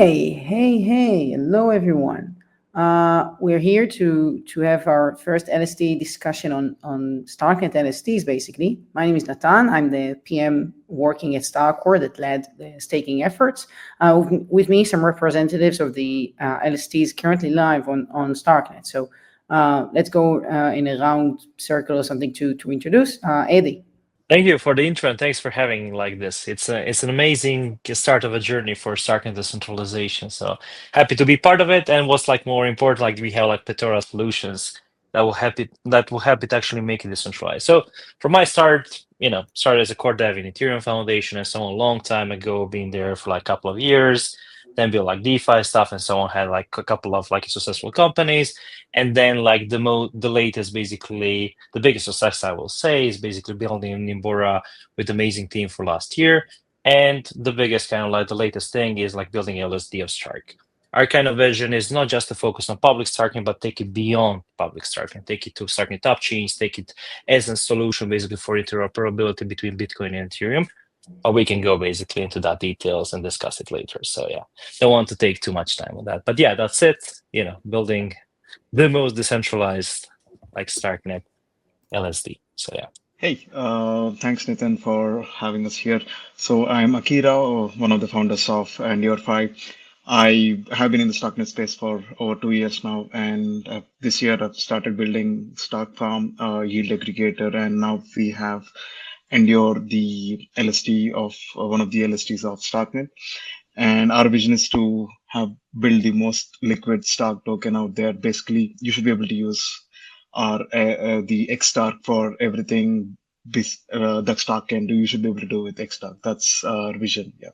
Hey, hello everyone. We're here to have our first LSD discussion on Starknet LSDs, basically. My name is Natan. I'm the PM working at StarkWare that led the staking efforts. With me, some representatives of the LSDs currently live on Starknet. So let's go in a round circle or something to introduce. Eddie. Thank you for the intro and thanks for having like this. It's an amazing start of a journey for Starknet decentralization. So happy to be part of it. And what's like more important, like we have like plethora solutions that will help it actually make it decentralized. So from my start, started as a core dev in Ethereum Foundation and so on a long time ago, being there for like a couple of years, then built like DeFi stuff and so on, had like a couple of like successful companies. And then like the latest, basically the biggest success I will say is basically building Nimbora with amazing team for last year. And the biggest kind of like the latest thing is like building LSD of Stark. Our kind of vision is not just to focus on public Starknet, but take it beyond public Starknet, take it to Starknet top chains, take it as a solution basically for interoperability between Bitcoin and Ethereum. Or we can go basically into that details and discuss it later. So yeah, don't want to take too much time on that. But yeah, that's it. Building the most decentralized like Starknet LSD. So yeah. Hey, thanks Nathan for having us here. So I'm Akira, one of the founders of Nearfi. I have been in the Starknet space for over 2 years now, and this year I've started building Stark Farm, yield aggregator, and now we have Endure, the LSD of one of the LSDs of Starknet. And our vision is to have build the most liquid Stark token out there. Basically, you should be able to use our the Xstark for everything that Stark can do. You should be able to do with Xstark. That's our vision. Yeah.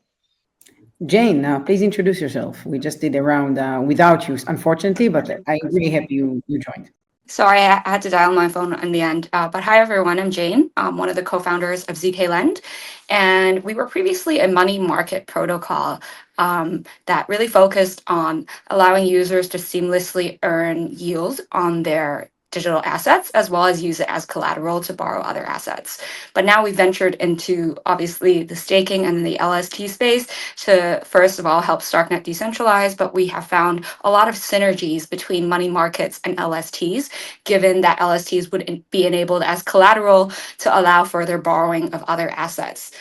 Jane, please introduce yourself. We just did a round without you, unfortunately, but I'm really happy you joined. Sorry, I had to dial my phone in the end. But hi, everyone. I'm Jane. I'm one of the co-founders of ZK Lend. And we were previously a money market protocol that really focused on allowing users to seamlessly earn yield on their digital assets, as well as use it as collateral to borrow other assets. But now we've ventured into, obviously, the staking and the LST space to, first of all, help Starknet decentralize, but we have found a lot of synergies between money markets and LSTs, given that LSTs would be enabled as collateral to allow further borrowing of other assets.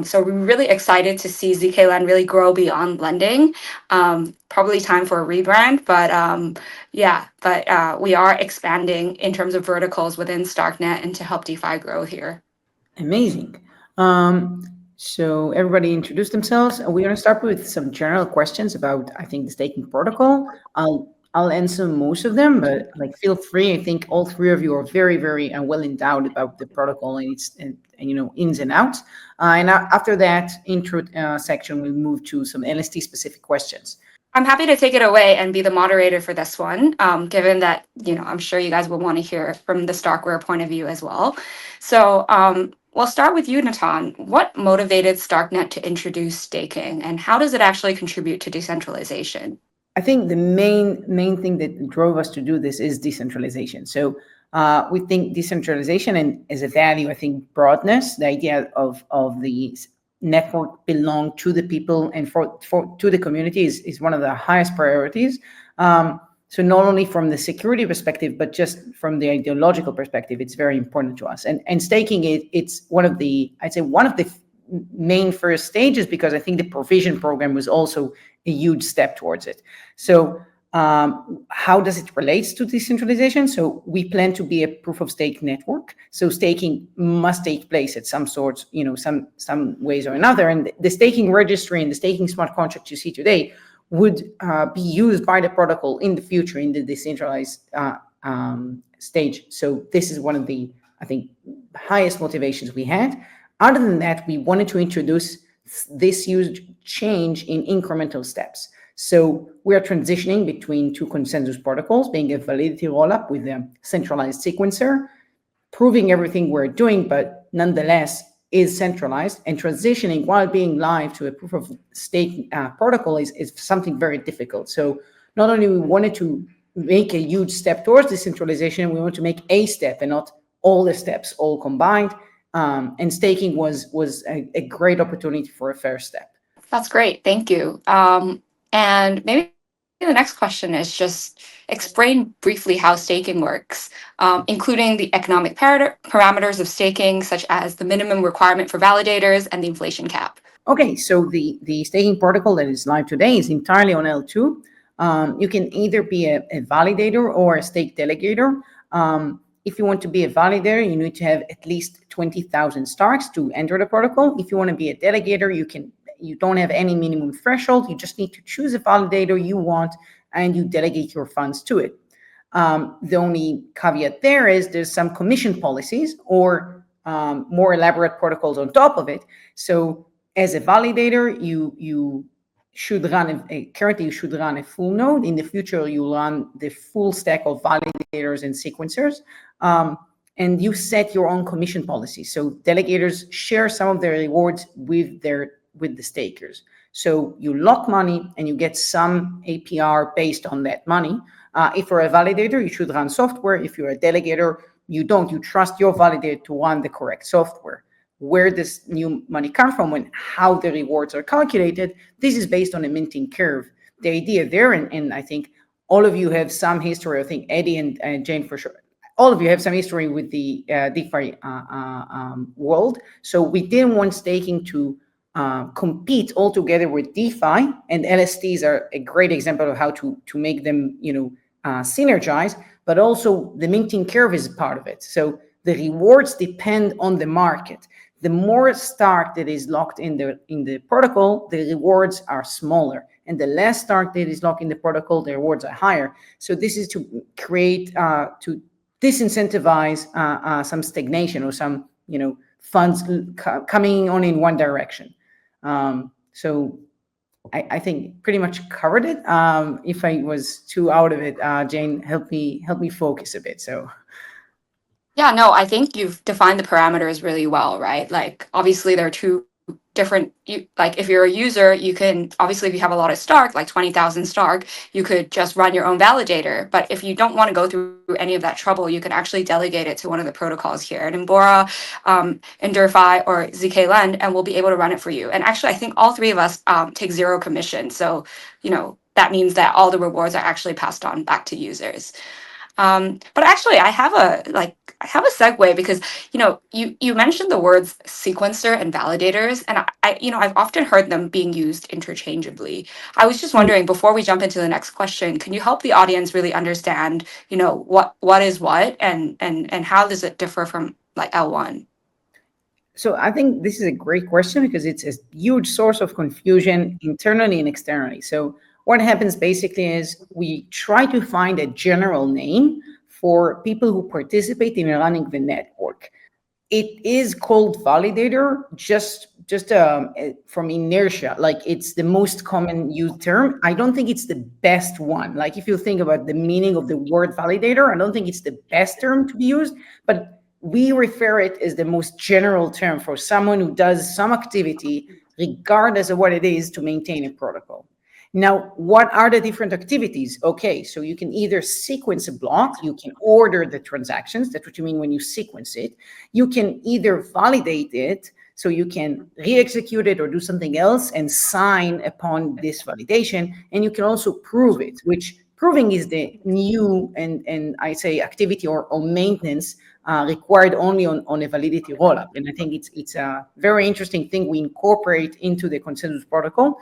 So we're really excited to see ZKLend really grow beyond lending. Probably time for a rebrand, but we are expanding in terms of verticals within Starknet and to help DeFi grow here. Amazing. So everybody introduce themselves. We're going to start with some general questions about, I think, the staking protocol. I'll answer most of them, but like feel free. I think all three of you are very, very well endowed about the protocol and its ins and outs. And after that intro section, we'll move to some LST specific questions. I'm happy to take it away and be the moderator for this one, given that, I'm sure you guys will want to hear from the StarkWare point of view as well. So we'll start with you, Natan. What motivated Starknet to introduce staking, and how does it actually contribute to decentralization? I think the main thing that drove us to do this is decentralization. So we think decentralization and as a value, I think broadness, the idea of the network belong to the people and to the community is one of the highest priorities. So not only from the security perspective, but just from the ideological perspective, it's very important to us. And staking it's one of the main first stages, because I think the provision program was also a huge step towards it. So how does it relate to decentralization? So we plan to be a proof of stake network. So staking must take place at some sorts, some ways or another. And the staking registry and the staking smart contract you see today would be used by the protocol in the future in the decentralized stage. So this is one of the, I think, highest motivations we had. Other than that, we wanted to introduce this huge change in incremental steps. So we are transitioning between two consensus protocols, being a validity rollup with a centralized sequencer, proving everything we're doing, but nonetheless is centralized, and transitioning while being live to a proof of stake protocol is something very difficult. So not only we wanted to make a huge step towards decentralization, we want to make a step and not all the steps all combined. And staking was a great opportunity for a first step. That's great. Thank you. And maybe the next question is just explain briefly how staking works, including the economic parameters of staking, such as the minimum requirement for validators and the inflation cap. Okay, so the staking protocol that is live today is entirely on L2. You can either be a validator or a stake delegator. If you want to be a validator, you need to have at least 20,000 Starks to enter the protocol. If you want to be a delegator, you don't have any minimum threshold. You just need to choose a validator you want and you delegate your funds to it. The only caveat there is there's some commission policies or more elaborate protocols on top of it. So as a validator, you should run currently you should run a full node. In the future, you run the full stack of validators and sequencers. And you set your own commission policy. So delegators share some of their rewards with the stakers. So you lock money and you get some APR based on that money. If you're a validator, you should run software. If you're a delegator, you don't. You trust your validator to run the correct software. Where does new money come from and how the rewards are calculated, this is based on a minting curve. The idea there, and I think all of you have some history, I think Eddie and Jane for sure, all of you have some history with the DeFi world. So we didn't want staking to compete altogether with DeFi, and LSTs are a great example of how to make them, synergize, but also the minting curve is part of it. So the rewards depend on the market. The more Stark that is locked in the protocol, the rewards are smaller. And the less Stark that is locked in the protocol, the rewards are higher. So this is to create, to disincentivize some stagnation or some, funds coming on in one direction. So I think pretty much covered it. If I was too out of it, Jane, help me focus a bit. So. Yeah, no, I think you've defined the parameters really well, right? Like, obviously, there are two different, like, if you're a user, you can, obviously, if you have a lot of Stark, like 20,000 Stark, you could just run your own validator. But if you don't want to go through any of that trouble, you can actually delegate it to one of the protocols here, Nimbora, DeFi, or ZK Lend, and we'll be able to run it for you. And actually, I think all three of us take zero commission. So, that means that all the rewards are actually passed on back to users. But actually, I have a segue because you mentioned the words sequencer and validators, and I've often heard them being used interchangeably. I was just wondering, before we jump into the next question, can you help the audience really understand what is what and how does it differ from like L1? So I think this is a great question because it's a huge source of confusion internally and externally. So what happens basically is we try to find a general name for people who participate in running the network. It is called validator just from inertia, like it's the most common used term. I don't think it's the best one. Like if you think about the meaning of the word validator, I don't think it's the best term to be used, but we refer it as the most general term for someone who does some activity, regardless of what it is, to maintain a protocol. Now, what are the different activities? Okay, so you can either sequence a block, you can order the transactions, that's what you mean when you sequence it. You can either validate it, so you can re-execute it or do something else and sign upon this validation. And you can also prove it, which proving is the new and I say activity or maintenance required only on a validity rollup. And I think it's a very interesting thing we incorporate into the consensus protocol.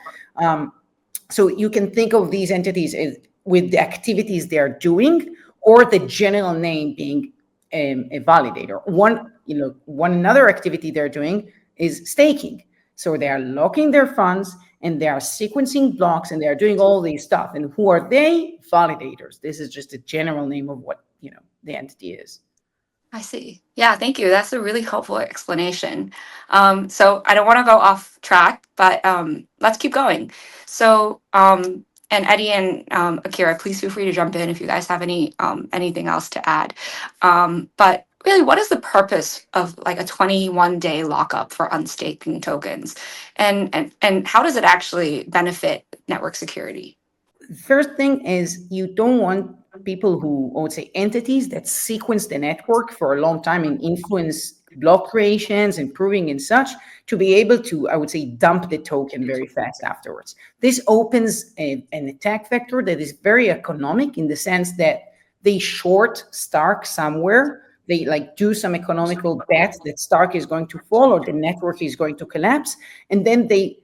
So you can think of these entities as with the activities they are doing, or the general name being a validator. One another activity they're doing is staking. So they are locking their funds and they are sequencing blocks and they are doing all these stuff. And who are they? Validators. This is just a general name of what the entity is. I see. Yeah, thank you. That's a really helpful explanation. So I don't want to go off track, but let's keep going. So, and Eddie and Akira, please feel free to jump in if you guys have anything else to add. But really, what is the purpose of like a 21-day lockup for unstaking tokens, and how does it actually benefit network security? First thing is you don't want people who, I would say, entities that sequence the network for a long time and influence block creations and proving and such, to be able to, I would say, dump the token very fast afterwards. This opens an attack vector that is very economic in the sense that they short Stark somewhere. They like do some economical bet that Stark is going to fall or the network is going to collapse, and then they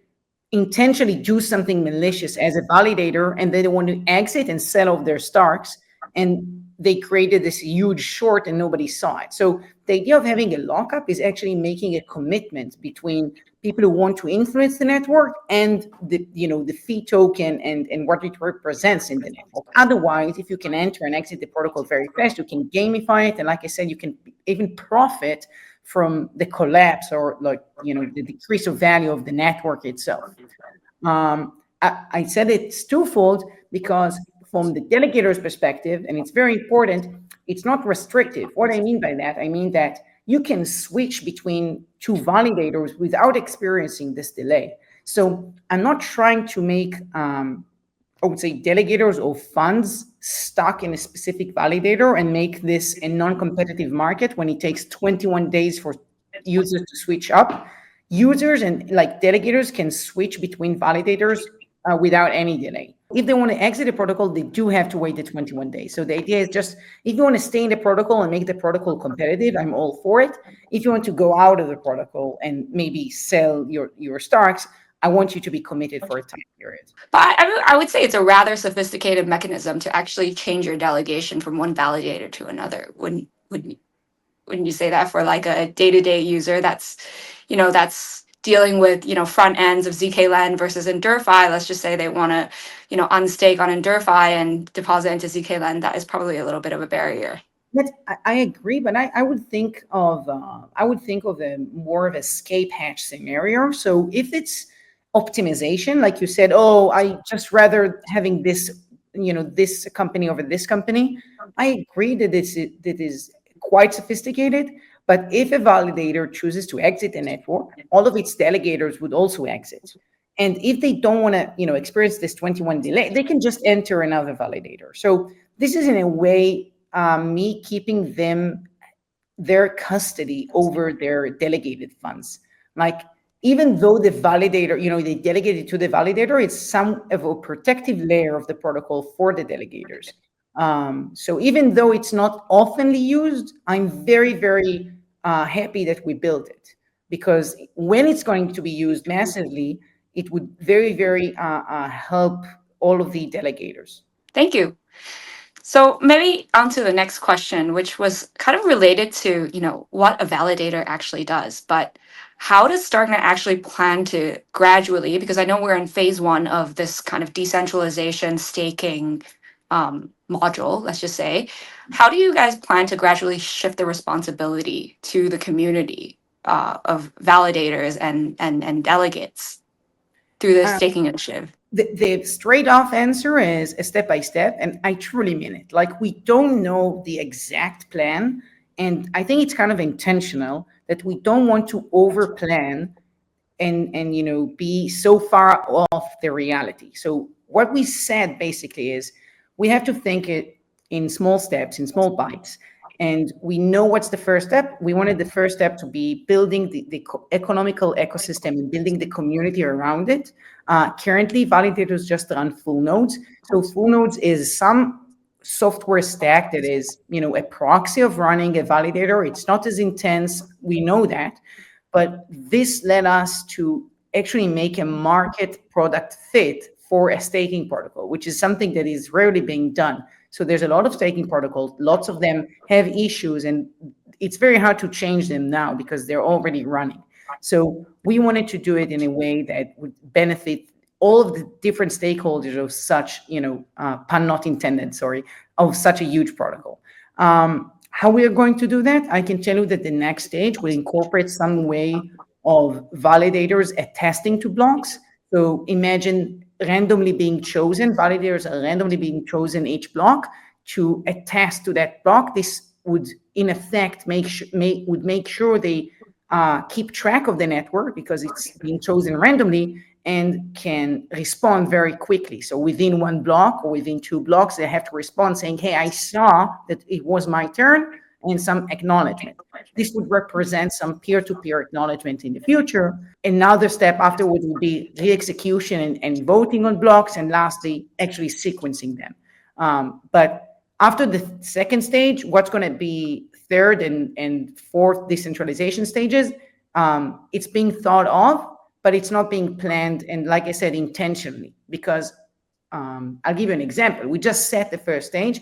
intentionally do something malicious as a validator, and they want to exit and sell off their Starks, and they created this huge short and nobody saw it. So the idea of having a lockup is actually making a commitment between people who want to influence the network and the fee token and what it represents in the network. Otherwise, if you can enter and exit the protocol very fast, you can gamify it, and like I said, you can even profit from the collapse or the decrease of value of the network itself. I said it's twofold because from the delegator's perspective, and it's very important, it's not restrictive. What I mean by that, I mean that you can switch between two validators without experiencing this delay. So I'm not trying to make, I would say, delegators or funds stuck in a specific validator and make this a non-competitive market when it takes 21 days for users to switch up. Users and delegators can switch between validators without any delay. If they want to exit a protocol, they do have to wait the 21 days. So the idea is just, if you want to stay in the protocol and make the protocol competitive, I'm all for it. If you want to go out of the protocol and maybe sell your Starks, I want you to be committed for a time period. But I would say it's a rather sophisticated mechanism to actually change your delegation from one validator to another. Wouldn't you say that for like a day-to-day user that's dealing with, front ends of zkLend versus in DeFi? Let's just say they want to, unstake on in DeFi and deposit into zkLend. That is probably a little bit of a barrier. But I agree, but I would think of a more of a escape hatch scenario. So if it's optimization, like you said, I just rather having this, this company over this company, I agree that that is quite sophisticated. But if a validator chooses to exit the network, all of its delegators would also exit. And if they don't want to, experience this 21 delay, they can just enter another validator. So this is in a way me keeping their custody over their delegated funds. Like, even though the validator, they delegate it to the validator, it's some of a protective layer of the protocol for the delegators. So even though it's not oftenly used, I'm very, very happy that we built it, because when it's going to be used massively, it would very, very help all of the delegators. Thank you. So maybe on to the next question, which was kind of related to, what a validator actually does. But how does Starknet actually plan to gradually, because I know we're in phase 1 of this kind of decentralization staking module, let's just say, how do you guys plan to gradually shift the responsibility to the community of validators and delegates through this staking initiative? The straight off answer is a step by step, and I truly mean it. Like, we don't know the exact plan, and I think it's kind of intentional that we don't want to over plan and be so far off the reality. So what we said basically is we have to think it in small steps, in small bites. And we know what's the first step. We wanted the first step to be building the economical ecosystem and building the community around it. Currently, validators just run full nodes. So full nodes is some software stack that is, a proxy of running a validator. It's not as intense. We know that. But this led us to actually make a market product fit for a staking protocol, which is something that is rarely being done. So there's a lot of staking protocols. Lots of them have issues, and it's very hard to change them now because they're already running. So we wanted to do it in a way that would benefit all of the different stakeholders of such, pun not intended, sorry, of such a huge protocol. How we are going to do that, I can tell you that the next stage will incorporate some way of validators attesting to blocks. So imagine randomly being chosen, validators are randomly being chosen each block to attest to that block. This would, in effect, make sure they keep track of the network because it's being chosen randomly and can respond very quickly. So within one block or within 2 blocks, they have to respond saying, hey, I saw that it was my turn. and some acknowledgement. This would represent some peer-to-peer acknowledgement in the future. Another step afterwards would be re-execution and voting on blocks, and lastly, actually sequencing them. But after the second stage, what's going to be third and fourth decentralization stages, it's being thought of, but it's not being planned, and like I said, intentionally, because I'll give you an example. We just set the first stage.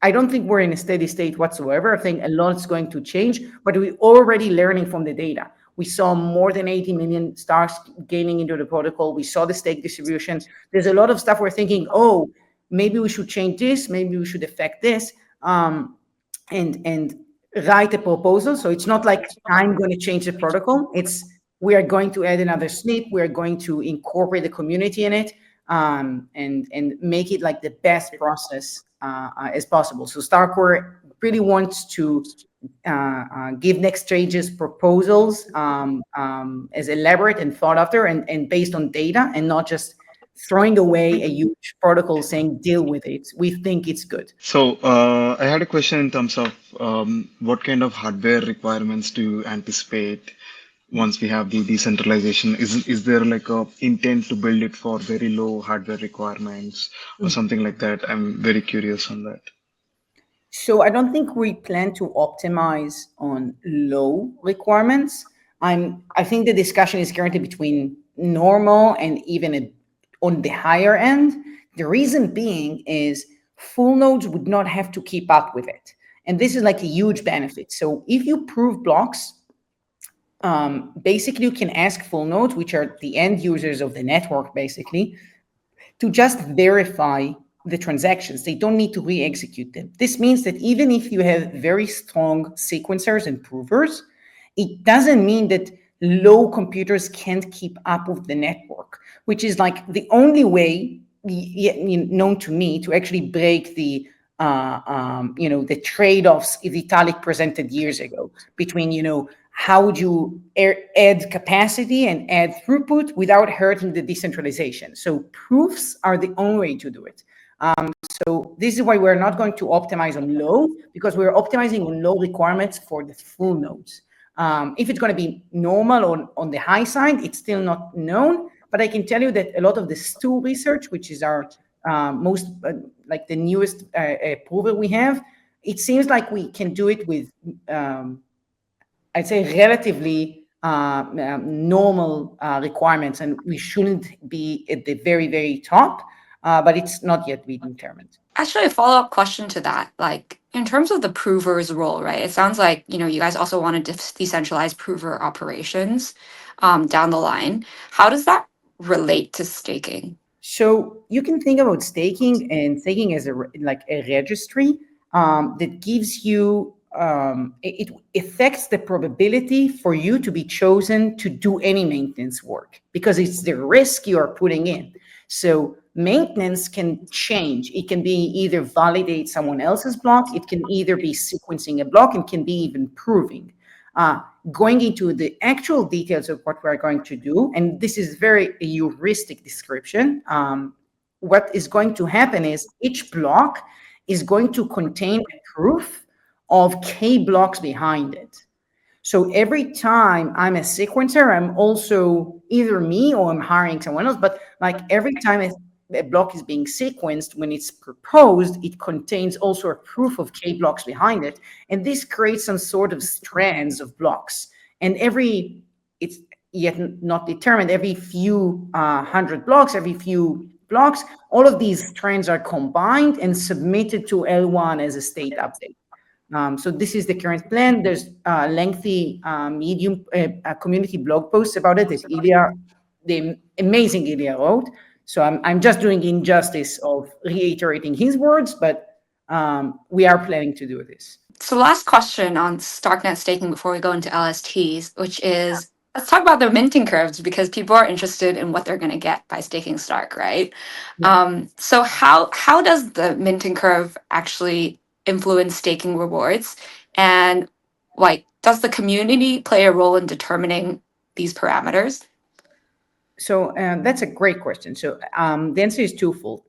I don't think we're in a steady state whatsoever. I think a lot is going to change, but we're already learning from the data. We saw more than 80 million stars gaining into the protocol. We saw the stake distribution. There's a lot of stuff we're thinking, oh, maybe we should change this, maybe we should affect this, and write a proposal. So it's not like I'm going to change the protocol. It's we are going to add another snip. We are going to incorporate the community in it, and make it like the best process as possible. So StarkWare really wants to give next stages proposals as elaborate and thought after and based on data, and not just throwing away a huge protocol saying deal with it. We think it's good. So I had a question in terms of what kind of hardware requirements do you anticipate once we have the decentralization? Is there like a intent to build it for very low hardware requirements or something like that? I'm very curious on that. So I don't think we plan to optimize on low requirements. I think the discussion is currently between normal and even on the higher end. The reason being is full nodes would not have to keep up with it. And this is like a huge benefit. So if you prove blocks, basically you can ask full nodes, which are the end users of the network, basically, to just verify the transactions. They don't need to re-execute them. This means that even if you have very strong sequencers and provers, it doesn't mean that low computers can't keep up with the network, which is like the only way known to me to actually break the the trade-offs Vitalik presented years ago between, how would you add capacity and add throughput without hurting the decentralization? So proofs are the only way to do it. So this is why we're not going to optimize on low, because we're optimizing on low requirements for the full nodes. If it's going to be normal or on the high side, it's still not known. But I can tell you that a lot of the STU research, which is our most like the newest prover we have, it seems like we can do it with I'd say relatively normal requirements, and we shouldn't be at the very, very top, but it's not yet been determined. Actually, a follow-up question to that, like in terms of the prover's role, right? It sounds like, you guys also want to decentralize prover operations down the line. How does that relate to staking? So you can think about staking as a registry that gives you it affects the probability for you to be chosen to do any maintenance work, because it's the risk you are putting in. So maintenance can change. It can be either validate someone else's block, it can either be sequencing a block, and can be even proving. Going into the actual details of what we're going to do, and this is very a heuristic description, what is going to happen is each block is going to contain a proof of K blocks behind it. So every time I'm a sequencer, I'm also either me or I'm hiring someone else, but like every time a block is being sequenced, when it's proposed, it contains also a proof of K blocks behind it. And this creates some sort of strands of blocks. And it's yet not determined, every few hundred blocks, every few blocks, all of these strands are combined and submitted to L1 as a state update. So this is the current plan. There's lengthy Medium community blog posts about it that Ilya, the amazing Ilya, wrote. So I'm just doing injustice of reiterating his words, but we are planning to do this. So last question on Starknet staking before we go into LSTs, which is, let's talk about the minting curves, because people are interested in what they're going to get by staking Stark, right? Yeah. So how does the minting curve actually influence staking rewards, and like does the community play a role in determining these parameters? So that's a great question. So the answer is twofold.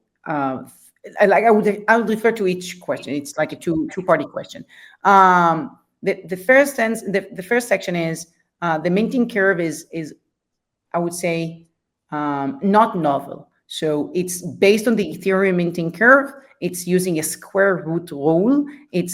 I would refer to each question. It's like a two-party question. The first section is the minting curve is I would say not novel. So it's based on the Ethereum minting curve. It's using a square root rule.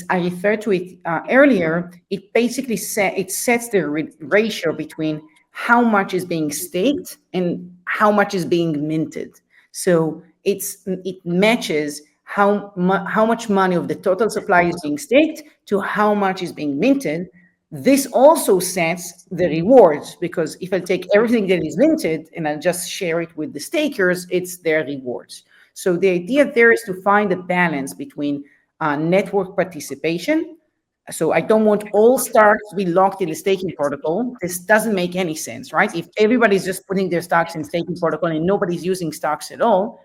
I referred to it earlier. It basically sets the ratio between how much is being staked and how much is being minted. So it matches how much money of the total supply is being staked to how much is being minted. This also sets the rewards, because if I take everything that is minted and I'll just share it with the stakers, it's their rewards. So the idea there is to find a balance between network participation. So I don't want all stocks to be locked in the staking protocol. This doesn't make any sense, right? If everybody's just putting their stocks in staking protocol and nobody's using stocks at all,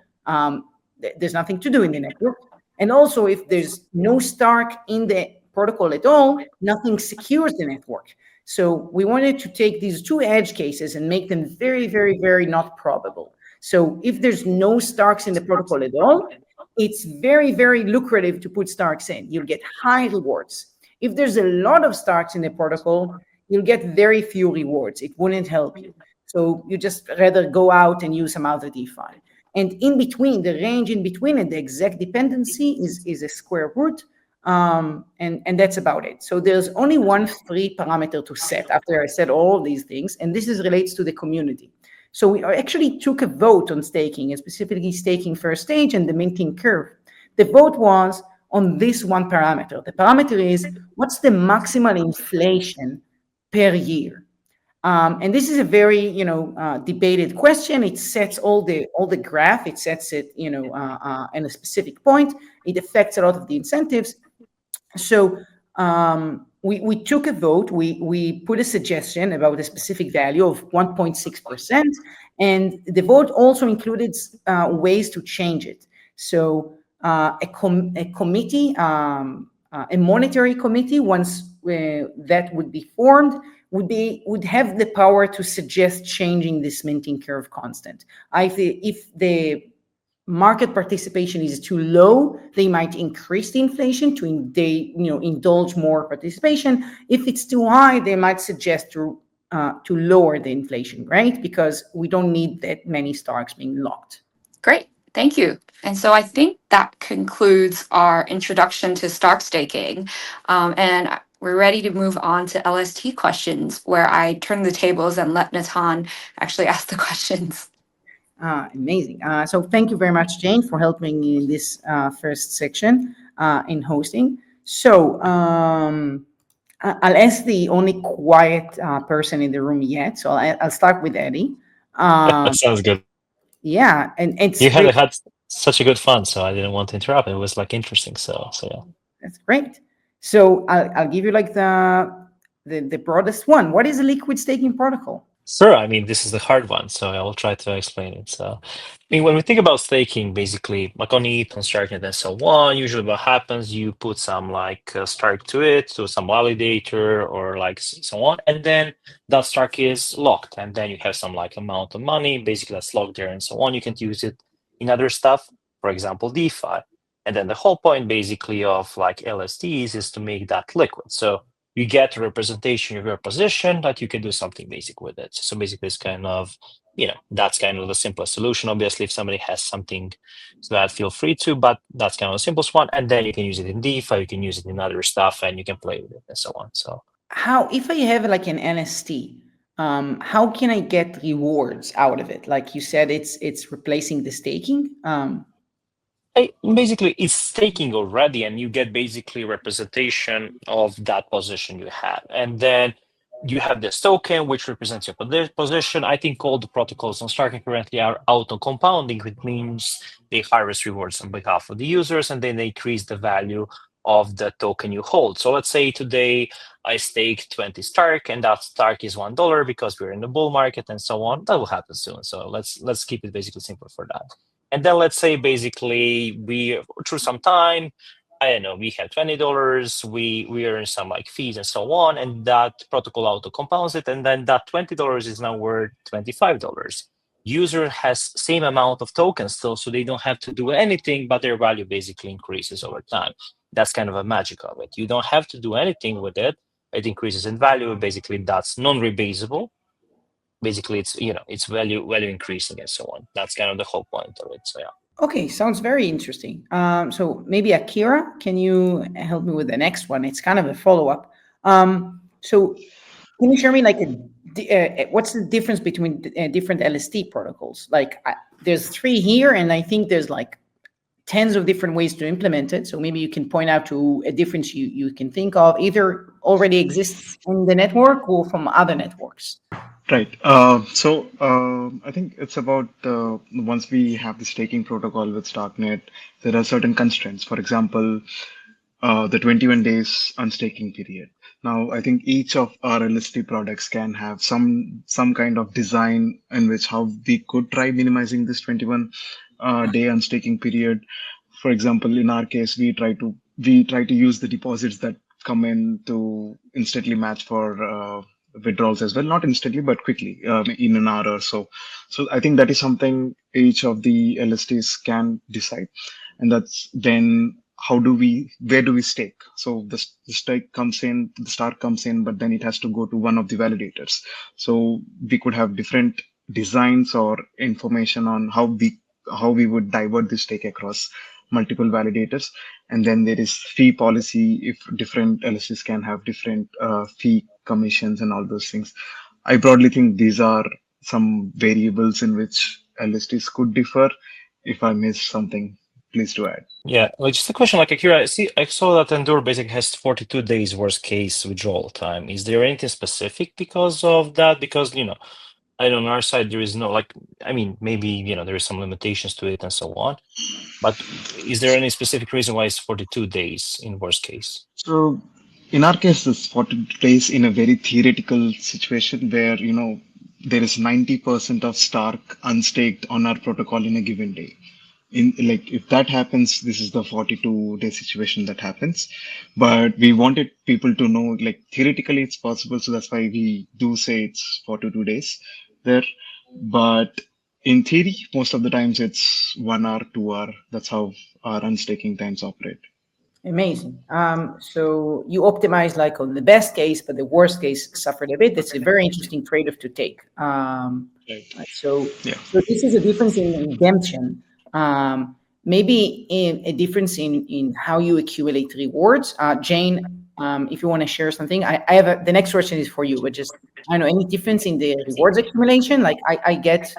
there's nothing to do in the network. And also, if there's no Stark in the protocol at all, nothing secures the network. So we wanted to take these two edge cases and make them very, very, very not probable. So if there's no Starks in the protocol at all, it's very, very lucrative to put Starks in. You'll get high rewards. If there's a lot of Starks in the protocol, you'll get very few rewards. It wouldn't help you. So you just rather go out and use some other DeFi. And in between, the range in between and the exact dependency is a square root. And that's about it. So there's only one free parameter to set after I said all these things, and this relates to the community. So we actually took a vote on staking, and specifically staking first stage and the minting curve. The vote was on this one parameter. The parameter is what's the maximal inflation per year? And this is a very, debated question. It sets all the graph. It sets it, in a specific point. It affects a lot of the incentives. So we took a vote. We put a suggestion about a specific value of 1.6%, and the vote also included ways to change it. So a committee, a monetary committee, once that would be formed, would have the power to suggest changing this minting curve constant. If the market participation is too low, they might increase the inflation to indulge more participation. If it's too high, they might suggest to lower the inflation rate, because we don't need that many Starks being locked. Great, thank you. And so I think that concludes our introduction to Stark staking. And we're ready to move on to LST questions, where I turn the tables and let Natan actually ask the questions. Amazing. So thank you very much, Jane, for helping me in this first section in hosting. So I'll ask the only quiet person in the room yet. So I'll start with Eddie. Sounds good. Yeah, and You had such a good fun, so I didn't want to interrupt. It was interesting. So yeah. That's great. So I'll give you the broadest one. What is a liquid staking protocol? Sure. I mean, this is the hard one, so I will try to explain it. So, when we think about staking, basically, like on ETH, on Starknet, and so on, usually what happens, you put some Stark to it, to some validator, or so on, and then that Stark is locked, and then you have some amount of money, basically that's locked there, and so on. You can use it in other stuff, for example, DeFi, and then the whole point basically of LSTs is to make that liquid. So you get a representation of your position that you can do something basic with it. So basically it's that's kind of the simplest solution. Obviously, if somebody has something to that, feel free to, but that's kind of the simplest one. And then you can use it in DeFi, you can use it in other stuff, and you can play with it and so on. So if I have an NST, how can I get rewards out of it? Like you said, it's replacing the staking. Basically, it's staking already, and you get basically representation of that position you have. And then you have this token, which represents your position. I think all the protocols on Starknet currently are auto-compounding, which means they harvest rewards on behalf of the users, and then they increase the value of the token you hold. So let's say today I stake 20 Stark, and that Stark is $1 because we're in the bull market and so on. That will happen soon. So let's keep it basically simple for that. And then let's say basically we, through some time, I don't know, we have $20, we earn some fees and so on, and that protocol auto compounds it, and then that $20 is now worth $25. user has same amount of tokens still, so they don't have to do anything, but their value basically increases over time. That's kind of a magic of it. You don't have to do anything with it. It increases in value. Basically, that's non-rebasable. Basically, it's it's value increasing and so on. That's kind of the whole point of it. So yeah. Okay, sounds very interesting. So maybe Akira, can you help me with the next one? It's kind of a follow-up. So can you share me like what's the difference between different LST protocols? Like there's 3 here, and I think there's like tens of different ways to implement it. So maybe you can point out to a difference you can think of, either already exists in the network or from other networks. Right. I think it's about once we have the staking protocol with Starknet, there are certain constraints. For example, the 21 days unstaking period. Now, I think each of our LST products can have some kind of design in which how we could try minimizing this 21 day unstaking period. For example, in our case, we try to use the deposits that come in to instantly match for withdrawals as well. Not instantly, but quickly, in an hour or so. So I think that is something each of the LSTs can decide, and that's then where do we stake? So the stake comes in, the start comes in, but then it has to go to one of the validators. So we could have different designs or information on how we would divert the stake across multiple validators. And then there is fee policy, if different LSTs can have different fee commissions and all those things. I broadly think these are some variables in which LSTs could differ. If I missed something, please do add. Yeah, like just a question, like Akira, I saw that Endure basically has 42 days worst case withdrawal time. Is there anything specific because of that? Because, I know on our side there is no maybe, there is some limitations to it and so on. But is there any specific reason why it's 42 days in worst case? So in our case, this 42 days in a very theoretical situation where, there is 90% of Stark unstaked on our protocol in a given day. If that happens, this is the 42-day situation that happens. But we wanted people to know, like, theoretically it's possible, so that's why we do say it's 42 days there. But in theory, most of the times it's 1 hour, 2 hour. That's how our unstaking times operate. Amazing. So you optimize like on the best case, but the worst case suffered a bit. That's a very interesting trade-off to take. So this is a difference in redemption. Maybe a difference in how you accumulate rewards. Jane, if you want to share something, I have the next question is for you, but just, I don't know, any difference in the rewards accumulation? Like I get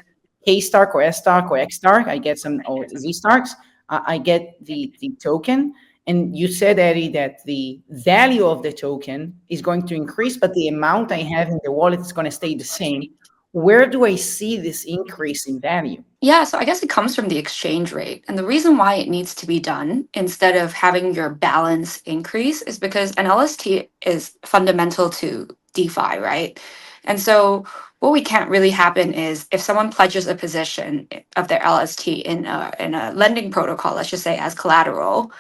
K Stark or S Stark or X Stark, I get some, or Z Starks, I get the token. And you said, Eddie, that the value of the token is going to increase, but the amount I have in the wallet is going to stay the same. Where do I see this increase in value? Yeah, so I guess it comes from the exchange rate. And the reason why it needs to be done instead of having your balance increase is because an LST is fundamental to DeFi, right? And so what we can't really happen is if someone pledges a position of their LST in a lending protocol, let's just say as collateral,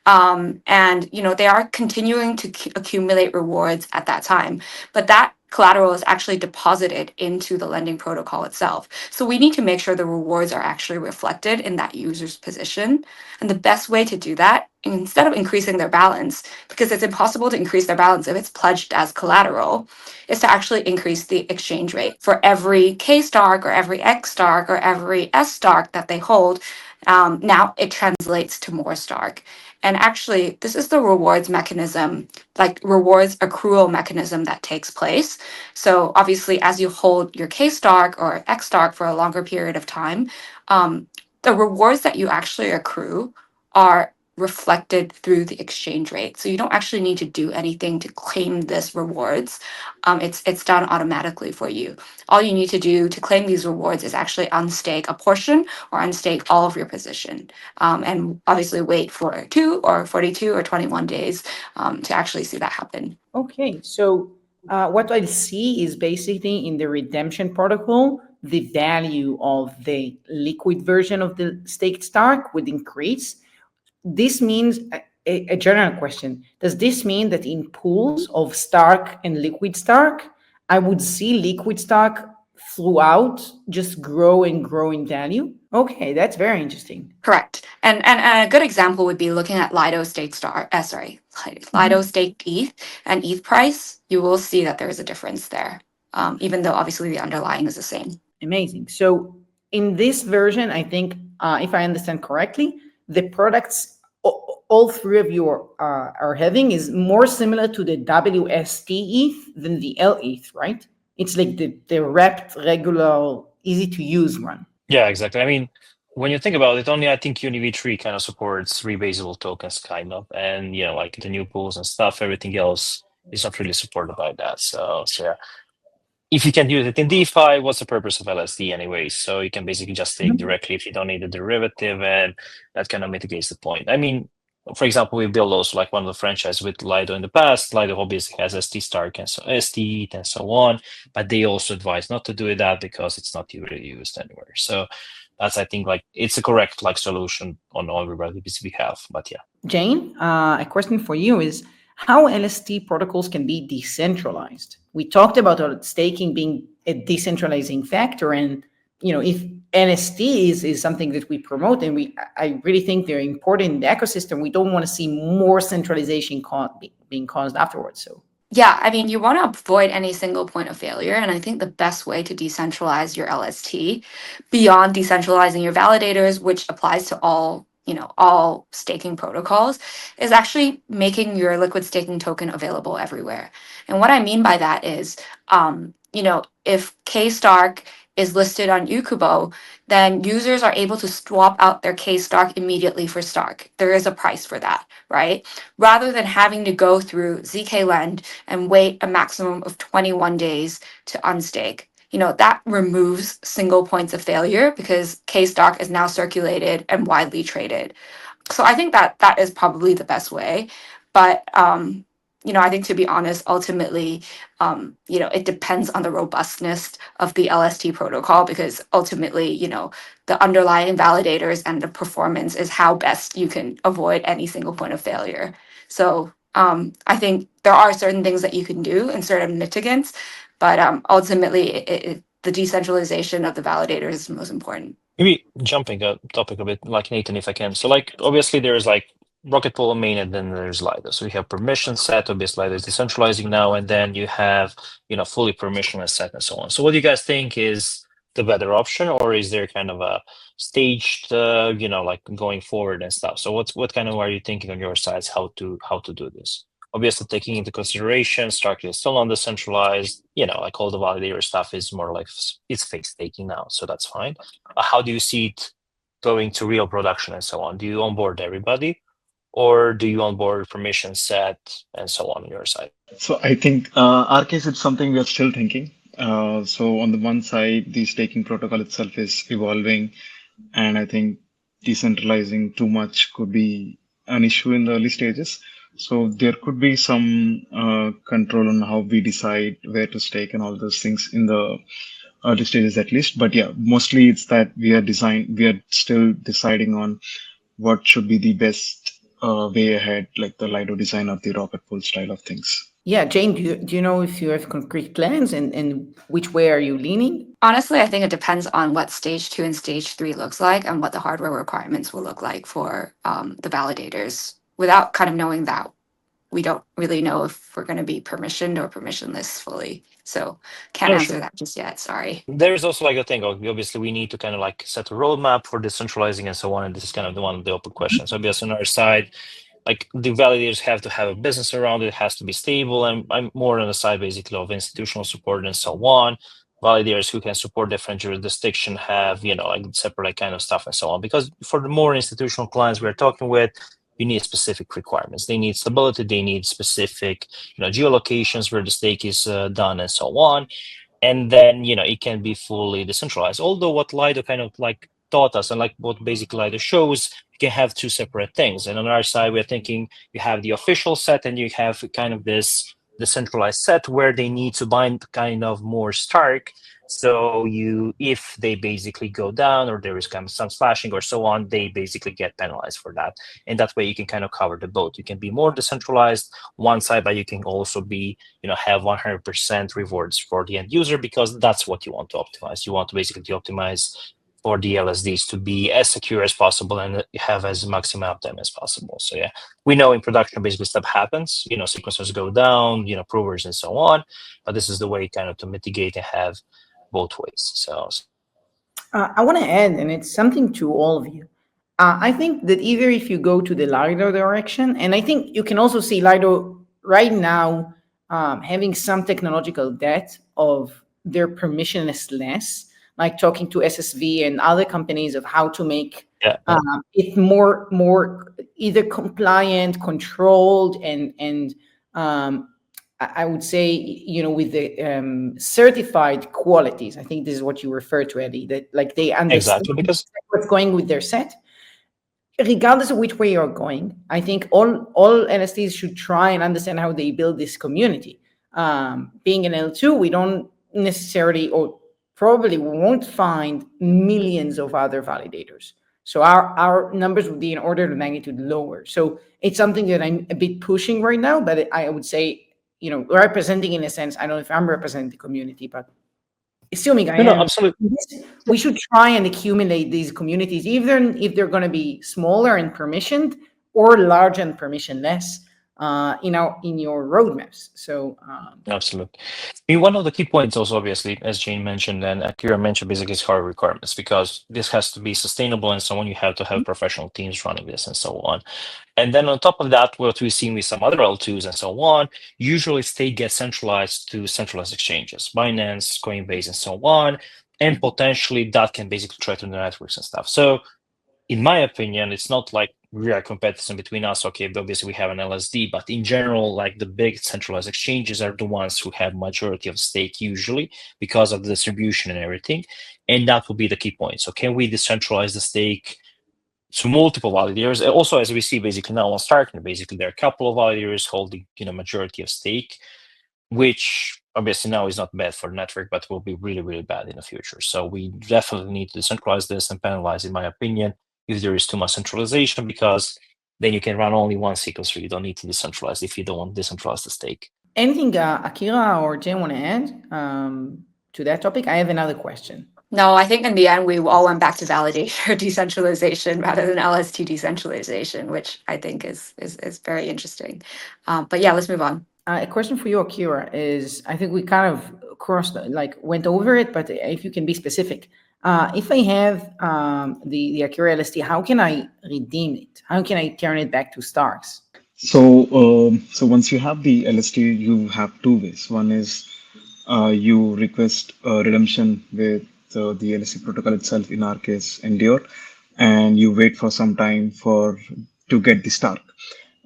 and they are continuing to accumulate rewards at that time, but that collateral is actually deposited into the lending protocol itself. So we need to make sure the rewards are actually reflected in that user's position. And the best way to do that, instead of increasing their balance, because it's impossible to increase their balance if it's pledged as collateral, is to actually increase the exchange rate. For every K Stark or every X Stark or every S Stark that they hold, now it translates to more Stark. And actually, this is the rewards mechanism, like rewards accrual mechanism that takes place. So obviously, as you hold your K Stark or X Stark for a longer period of time, the rewards that you actually accrue are reflected through the exchange rate. So you don't actually need to do anything to claim this rewards. It's done automatically for you. All you need to do to claim these rewards is actually unstake a portion or unstake all of your position, and obviously wait for 2 or 42 or 21 days to actually see that happen. Okay, so what I see is basically in the redemption protocol, the value of the liquid version of the staked Stark would increase. This means a general question. Does this mean that in pools of Stark and liquid Stark, I would see liquid Stark throughout just grow and grow in value? Okay, that's very interesting. Correct. And a good example would be looking at Lido stake Lido stake ETH and ETH price. You will see that there is a difference there, even though obviously the underlying is the same. Amazing. So in this version, I think, if I understand correctly, the products all three of you are having is more similar to the WST ETH than the LETH, right? It's like the wrapped, regular, easy to use one. Yeah, exactly. I mean, when you think about it, only I think UniV3 kind of supports rebasable tokens, kind of, and like the new pools and stuff. Everything else is not really supported by that. So yeah, if you can use it in DeFi, what's the purpose of LSD anyways? So you can basically just stake directly if you don't need a derivative, and that kind of mitigates the point. I mean, for example, we built also like one of the franchise with Lido in the past. Lido obviously has ST Stark and so ST and so on, but they also advise not to do that because it's not really used anywhere. So that's, I think, like it's a correct like solution on all the relatives we have. But yeah. Jane, a question for you is how LST protocols can be decentralized. We talked about staking being a decentralizing factor, and if NST is something that we promote, and I really think they're important in the ecosystem. We don't want to see more centralization being caused afterwards. So yeah, I mean, you want to avoid any single point of failure. And I think the best way to decentralize your LST beyond decentralizing your validators, which applies to all, all staking protocols, is actually making your liquid staking token available everywhere. And what I mean by that is, if K-Stark is listed on Ukubo, then users are able to swap out their K-Stark immediately for Stark. There is a price for that, right? Rather than having to go through zkLend and wait a maximum of 21 days to unstake. That removes single points of failure because K-Stock is now circulated and widely traded. So I think that is probably the best way. But I think, to be honest, ultimately, it depends on the robustness of the LST protocol, because ultimately, the underlying validators and the performance is how best you can avoid any single point of failure. So I think there are certain things that you can do and certain mitigants, but ultimately, the decentralization of the validators is most important. Maybe jumping a topic a bit, like Nathan, if I can. So, like, obviously, there's like Rocket Pool main, and then there's Lido. So we have permission set. Obviously, Lido is decentralizing now, and then you have fully permissionless set and so on. So, what do you guys think is the better option, or is there kind of a staged, like going forward and stuff? So, what kind of are you thinking on your sides how to do this? Obviously, taking into consideration, Starknet is still non-decentralized. Like all the validator stuff is more like it's fake staking now, so that's fine. How do you see it going to real production and so on? Do you onboard everybody, or do you onboard permission set and so on your side? So I think our case, it's something we are still thinking. So on the one side, the staking protocol itself is evolving, and I think decentralizing too much could be an issue in the early stages. So there could be some control on how we decide where to stake and all those things in the early stages at least. But yeah, mostly it's that we are still deciding on what should be the best way ahead, like the Lido design or the rocket pool style of things. yeah, Jane, do you know if you have concrete plans, and which way are you leaning? Honestly, I think it depends on what stage 2 and stage 3 looks like and what the hardware requirements will look like for the validators. Without kind of knowing that, we don't really know if we're going to be permissioned or permissionless fully. So can't answer that just yet. Sorry. There's also like a thing, obviously we need to kind of like set a roadmap for decentralizing and so on. And this is kind of one of the open questions. Obviously on our side, like the validators have to have a business around it, it has to be stable. And I'm more on the side basically of institutional support and so on. Validators who can support different jurisdiction have, like separate kind of stuff and so on. Because for the more institutional clients we're talking with, you need specific requirements. They need stability, they need specific, geolocations where the stake is done and so on. And then, it can be fully decentralized. Although what Lido kind of like taught us, and like what basically Lido shows, you can have two separate things. And on our side, we're thinking you have the official set and you have kind of this decentralized set where they need to bind kind of more Stark. So if they basically go down or there is kind of some slashing or so on, they basically get penalized for that. And that way you can kind of cover the both. You can be more decentralized one side, but you can also be, have 100% rewards for the end user, because that's what you want to optimize. You want to basically optimize for the LSDs to be as secure as possible and have as maximum uptime as possible. So yeah, we know in production basically stuff happens, sequencers go down, provers and so on, but this is the way kind of to mitigate and have both ways. So I want to add, and it's something to all of you. I think that either if you go to the Lido direction, and I think you can also see Lido right now having some technological debt of their permissionless, like talking to SSV and other companies of how to make it more either compliant, controlled, and I would say, with the certified qualities. I think this is what you refer to, Eddie, that like they understand exactly, because what's going with their set. Regardless of which way you're going, I think all NFTs should try and understand how they build this community. Being an L2, we don't necessarily, or probably we won't find millions of other validators. So our numbers would be an order of magnitude lower. So it's something that I'm a bit pushing right now, but I would say, representing in a sense, I don't know if I'm representing the community, but assuming I am, absolutely. We should try and accumulate these communities, even if they're going to be smaller and permissioned or large and permissionless, in your roadmaps. So absolutely. I mean, one of the key points also, obviously, as Jane mentioned and Akira mentioned, basically is hard requirements, because this has to be sustainable and so on. You have to have professional teams running this and so on. And then on top of that, what we've seen with some other L2s and so on, usually they get centralized to centralized exchanges, Binance, Coinbase, and so on. And potentially that can basically threaten the networks and stuff. So in my opinion, it's not like real competition between us. Okay, obviously we have an LSD, but in general, like the big centralized exchanges are the ones who have majority of stake usually because of the distribution and everything. And that will be the key point. So can we decentralize the stake to multiple validators? Also, as we see basically now on Starknet, basically there are a couple of validators holding majority of stake, which obviously now is not bad for the network, but will be really, really bad in the future. So we definitely need to decentralize this and penalize, in my opinion, if there is too much centralization, because then you can run only one sequencer. You don't need to decentralize if you don't want to decentralize the stake. Anything Akira or Jane want to add to that topic? I have another question. No, I think in the end, we all went back to validator decentralization rather than LST decentralization, which I think is very interesting. But yeah, let's move on. A question for you, Akira, is I think we kind of went over it, but if you can be specific. If I have the Akira LST, how can I redeem it? How can I turn it back to Starks? So once you have the LST, you have two ways. One is you request redemption with the LST protocol itself, in our case, Endure, and you wait for some time to get the Stark.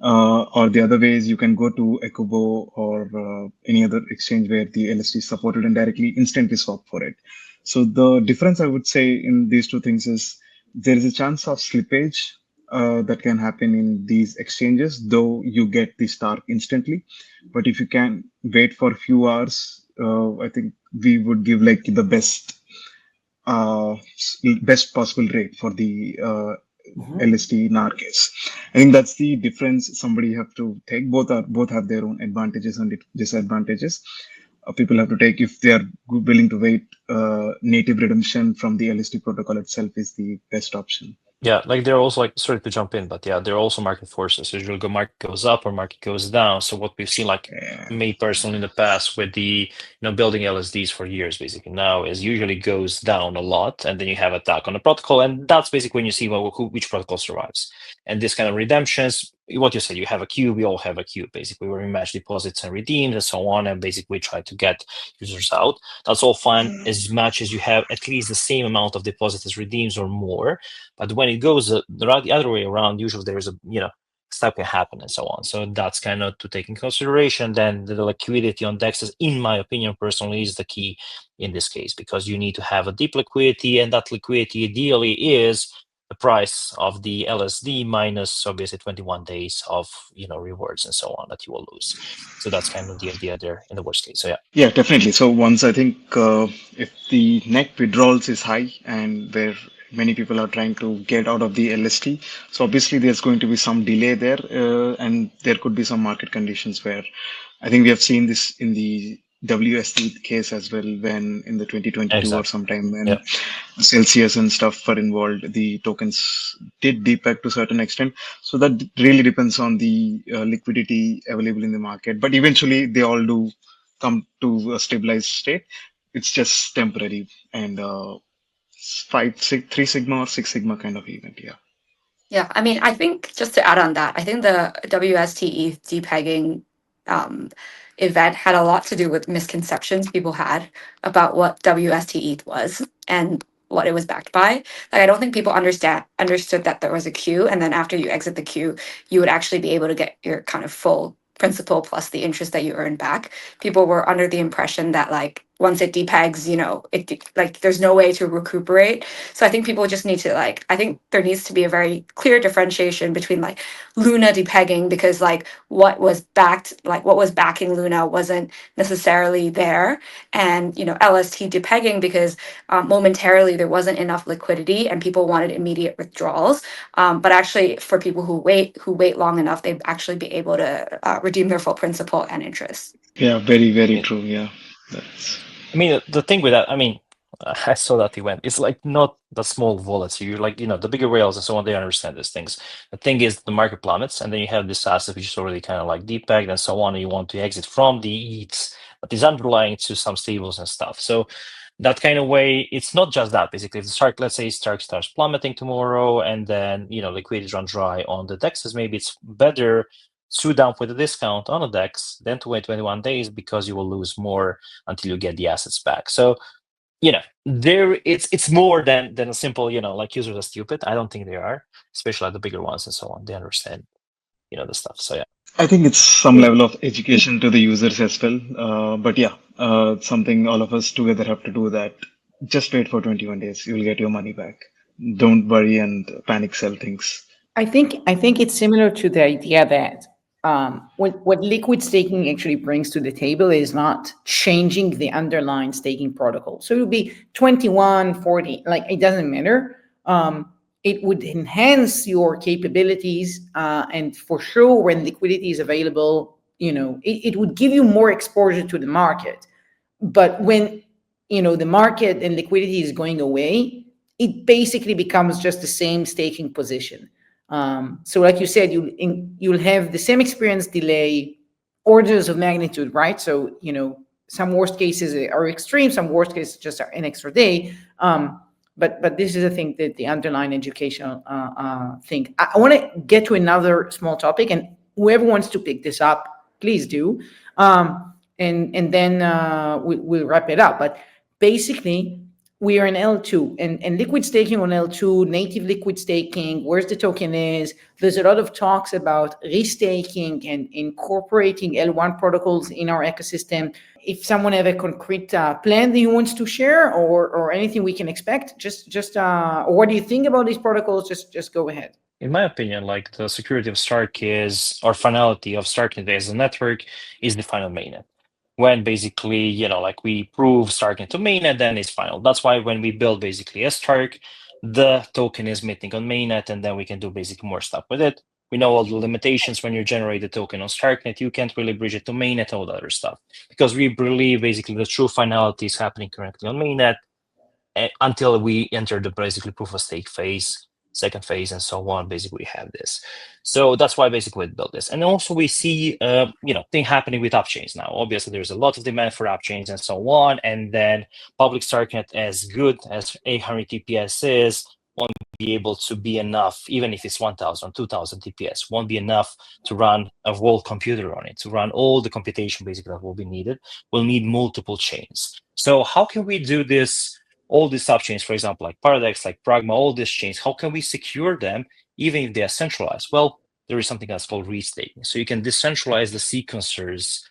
Or the other way is you can go to Ecobo or any other exchange where the LST is supported and directly instantly swap for it. So the difference I would say in these two things is there is a chance of slippage that can happen in these exchanges, though you get the Stark instantly. But if you can wait for a few hours, I think we would give like the best possible rate for the LST in our case. I think that's the difference somebody have to take. Both have their own advantages and disadvantages. People have to take if they are willing to wait. Native redemption from the LST protocol itself is the best option. Yeah, like they're also like, sorry to jump in, but yeah, they're also market forces. Usually the market goes up or market goes down. So what we've seen, like me personally in the past with the building LSDs for years, basically now is usually goes down a lot, and then you have attack on the protocol, and that's basically when you see which protocol survives. And this kind of redemptions, what you said, you have a queue, we all have a queue, basically where we match deposits and redeems and so on, and basically try to get users out. That's all fine as much as you have at least the same amount of deposits as redeems or more. But when it goes the other way around, usually there is stuff can happen and so on. So that's kind of to take in consideration. Then the liquidity on DEXs, in my opinion, personally, is the key in this case, because you need to have a deep liquidity, and that liquidity ideally is the price of the LSD minus obviously 21 days of rewards and so on that you will lose. So that's kind of the idea there in the worst case. So yeah. Yeah, definitely. So once I think if the net withdrawals is high and where many people are trying to get out of the LST, so obviously there's going to be some delay there, and there could be some market conditions where I think we have seen this in the WST case as well, when in the 2022 or Exactly. sometime when Yeah. Celsius and stuff were involved, the tokens did depeg to a certain extent. So that really depends on the liquidity available in the market. But eventually, they all do come to a stabilized state. It's just temporary and three sigma or six sigma kind of event. Yeah. Yeah, I mean, I think just to add on that, I think the WSTE depegging event had a lot to do with misconceptions people had about what WSTE was and what it was backed by. Like, I don't think people understood that there was a queue, and then after you exit the queue, you would actually be able to get your kind of full principal plus the interest that you earn back. People were under the impression that like once it depegs, like there's no way to recuperate. So I think people just need to I think there needs to be a very clear differentiation between like Luna depegging, because like what was backing Luna wasn't necessarily there, and LST depegging because momentarily there wasn't enough liquidity and people wanted immediate withdrawals. But actually, for people who wait long enough, they'd actually be able to redeem their full principal and interest. Yeah. Very, very true. Yeah. That's. I mean, the thing with that, I mean, I saw that event. It's like not the small wallets. You're like, the bigger whales and so on, they understand these things. The thing is, the market plummets, and then you have this asset which is already kind of like depegged and so on, and you want to exit from the ETH that is underlying to some stables and stuff. So that kind of way, it's not just that. Basically, if the Stark, let's say Stark starts plummeting tomorrow, and then liquidity run dry on the DEXs, maybe it's better to dump with a discount on a DEX than to wait 21 days because you will lose more until you get the assets back. So there it's more than a simple like users are stupid. I don't think they are, especially like the bigger ones and so on. They understand the stuff. So yeah. I think it's some level of education to the users as well. But yeah, something all of us together have to do that. Just wait for 21 days. You'll get your money back. Don't worry and panic sell things. I think it's similar to the idea that what liquid staking actually brings to the table is not changing the underlying staking protocol. So it would be 21, 40, like it doesn't matter. It would enhance your capabilities, and for sure, when liquidity is available, it would give you more exposure to the market. But when the market and liquidity is going away, it basically becomes just the same staking position. So like you said, you'll have the same experience delay, orders of magnitude, right? So some worst cases are extreme, some worst cases just are an extra day. But this is, I think, that the underlying educational thing. I want to get to another small topic, and whoever wants to pick this up, please do. And then we'll wrap it up. But basically, we are in L2 and liquid staking on L2, native liquid staking, where's the token is. There's a lot of talks about restaking and incorporating L1 protocols in our ecosystem. If someone have a concrete plan that he wants to share, or anything we can expect, just or what do you think about these protocols? Just go ahead. In my opinion, like the security of Stark is, or finality of Starknet as a network is defined on mainnet. When basically, like we prove Starknet to mainnet, then it's final. That's why when we build basically a Stark, the token is minting on mainnet, and then we can do basically more stuff with it. We know all the limitations when you generate the token on Starknet. You can't really bridge it to mainnet, all the other stuff, because we believe basically the true finality is happening currently on mainnet until we enter the basically proof of stake phase, second phase, and so on. Basically, we have this. So that's why basically we built this. And also we see, thing happening with upchains now. Obviously, there's a lot of demand for upchains and so on. And then public Starknet, as good as 800 TPS is, won't be able to be enough, even if it's 1,000, 2,000 TPS, won't be enough to run a whole computer on it, to run all the computation basically that will be needed. We'll need multiple chains. So how can we do this? All these subchains, for example, like Paradox, like Pragma, all these chains, how can we secure them even if they are centralized? Well, there is something that's called restaking. So you can decentralize the sequencers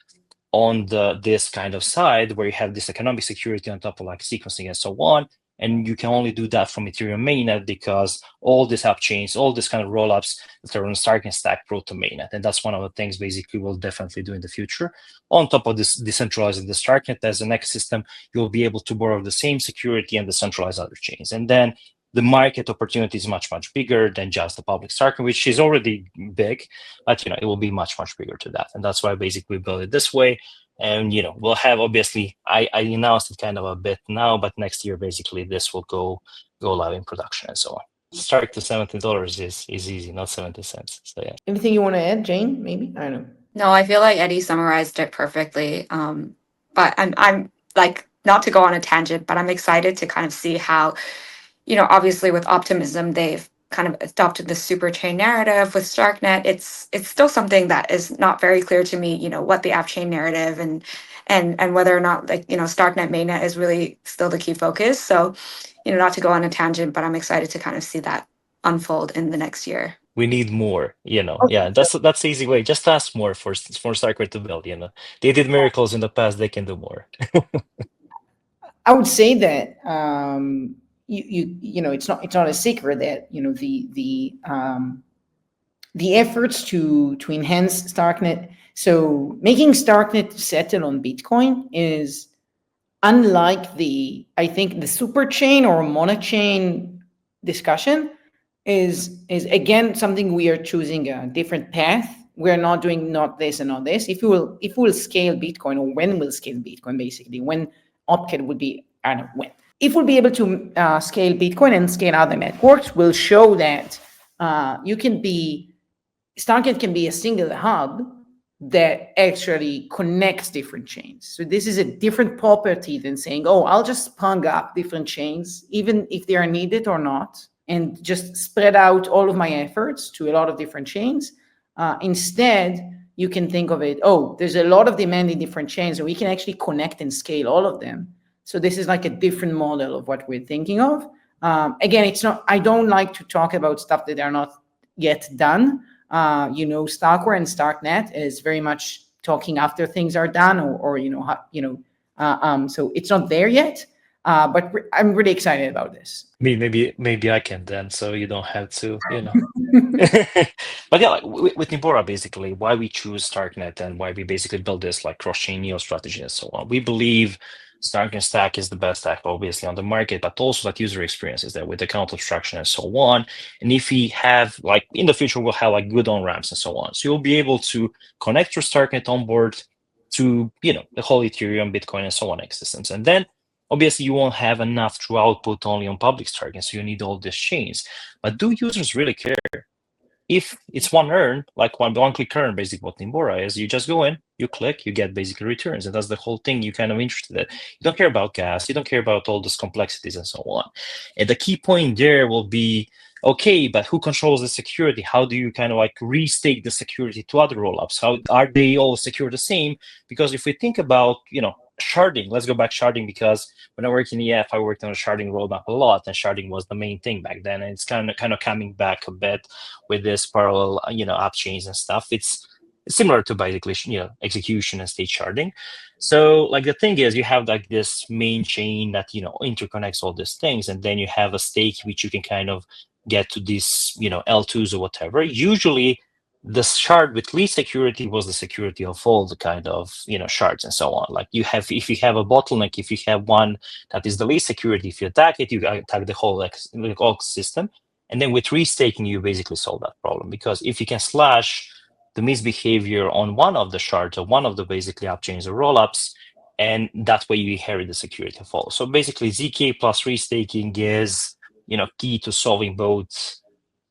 on this kind of side where you have this economic security on top of like sequencing and so on. And you can only do that from Ethereum mainnet because all these app chains, all these kind of rollups that are on Starknet stack brought to mainnet. And that's one of the things basically we'll definitely do in the future. On top of this, decentralizing the Starknet as an ecosystem, you'll be able to borrow the same security and decentralize other chains. And then the market opportunity is much, much bigger than just the public Starknet, which is already big, but it will be much, much bigger to that. And that's why basically we build it this way. And we'll have, obviously, I announced it kind of a bit now, but next year basically this will go live in production and so on. Start to $70 is easy, not 70 cents. So yeah. Anything you want to add, Jane? Maybe, I don't know. No, I feel like Eddie summarized it perfectly. But I'm like, not to go on a tangent, but I'm excited to kind of see how, obviously with optimism, they've kind of adopted the super chain narrative with Starknet. It's still something that is not very clear to me, what the app chain narrative and whether or not, like, Starknet mainnet is really still the key focus. So, not to go on a tangent, but I'm excited to kind of see that unfold in the next year. We need more, Yeah, that's the easy way. Just ask more for StarkWare to build, They did miracles in the past, they can do more. I would say that it's not a secret that the efforts to enhance Starknet. So making Starknet settle on Bitcoin is unlike I think the super chain or monochain discussion is again something we are choosing a different path. We're not doing not this and not this. If we will scale Bitcoin, or when we'll scale Bitcoin, basically when OpCat would be, I don't know when. If we'll be able to scale Bitcoin and scale other networks, we'll show that Starknet can be a single hub that actually connects different chains. So this is a different property than saying, oh, I'll just spun up different chains, even if they are needed or not, and just spread out all of my efforts to a lot of different chains. Instead, you can think of it, oh, there's a lot of demand in different chains, and we can actually connect and scale all of them. So this is like a different model of what we're thinking of. Again, I don't like to talk about stuff that are not yet done. StarkWare and Starknet is very much talking after things are done, so it's not there yet. But I'm really excited about this. Maybe I can then, so you don't have to, But yeah, like with Nimbora, basically, why we choose Starknet and why we basically build this like cross-chain neo strategy and so on. We believe Starknet stack is the best stack, obviously, on the market, but also that user experience is there with account abstraction and so on. And if we have, like, in the future, we'll have like good on-ramps and so on. So you'll be able to connect your Starknet onboard to, the whole Ethereum, Bitcoin, and so on ecosystems. And then obviously, you won't have enough to output only on public Starknet, so you need all these chains. But do users really care? If it's one earn, like one-click earn, basically what Nimbora is, you just go in, you click, you get basically returns, and that's the whole thing you're kind of interested in. You don't care about gas, you don't care about all those complexities and so on. And the key point there will be, okay, but who controls the security? How do you kind of like restake the security to other rollups? How are they all secure the same? Because if we think about, sharding, let's go back sharding, because when I worked in EF, I worked on a sharding roadmap a lot, and sharding was the main thing back then. And it's kind of coming back a bit with this parallel, app chains and stuff. It's similar to basically, execution and state sharding. So like the thing is, you have like this main chain that, interconnects all these things, and then you have a stake which you can kind of get to these, L2s or whatever. Usually the shard with least security was the security of all the kind of, shards and so on. Like if you have a bottleneck, if you have one that is the least security, if you attack it, you attack the whole ecosystem. And then with restaking, you basically solve that problem, because if you can slash the misbehavior on one of the shards or one of the basically app chains or rollups, and that way you inherit the security of all. So basically ZK plus restaking is, key to solving both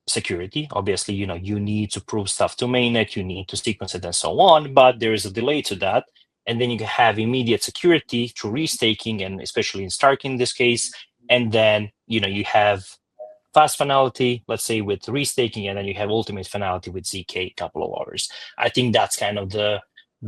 security. Obviously, you need to prove stuff to mainnet, you need to sequence it and so on, but there is a delay to that. And then you can have immediate security through restaking, and especially in Stark in this case. And then, you have fast finality, let's say with restaking, and then you have ultimate finality with ZK a couple of hours. I think that's kind of the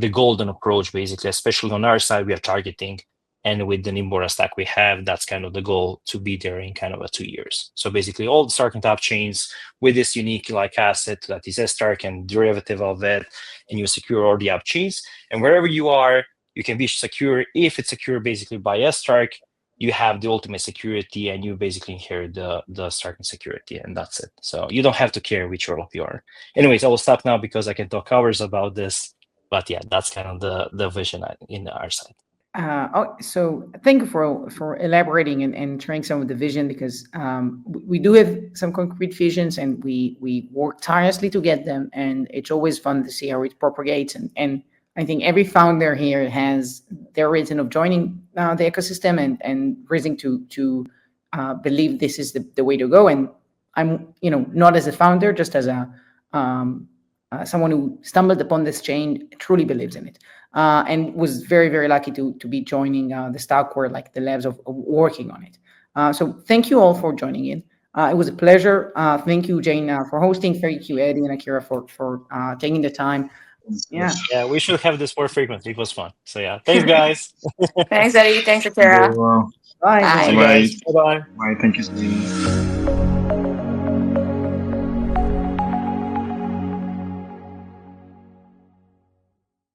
golden approach, basically, especially on our side, we are targeting. And with the Nimbora stack we have, that's kind of the goal, to be there in kind of 2 years. So basically all the Starknet app chains with this unique like asset that is Stark and derivative of it, and you secure all the app chains. And wherever you are, you can be secure. If it's secure basically by Stark, you have the ultimate security, and you basically inherit the Starknet security, and that's it. So you don't have to care which role you are. Anyways, I will stop now because I can talk hours about this. But yeah, that's kind of the vision in our side. So thank you for elaborating and sharing some of the vision, because we do have some concrete visions, and we work tirelessly to get them, and it's always fun to see how it propagates. And I think every founder here has their reason of joining the ecosystem and reason to believe this is the way to go. And I'm not as a founder, just as a someone who stumbled upon this chain, truly believes in it. And was very, very lucky to be joining the StarkWare, like the labs of working on it. So thank you all for joining in. It was a pleasure. Thank you, Jane, for hosting. Thank you, Eddie and Akira, for taking the time. Yeah, we should have this more frequently. It was fun. So yeah, thanks, guys. Thanks, Eddie. Thanks, Akira. Bye. Bye. See you guys. Bye-bye. Bye. Thank you, Steve.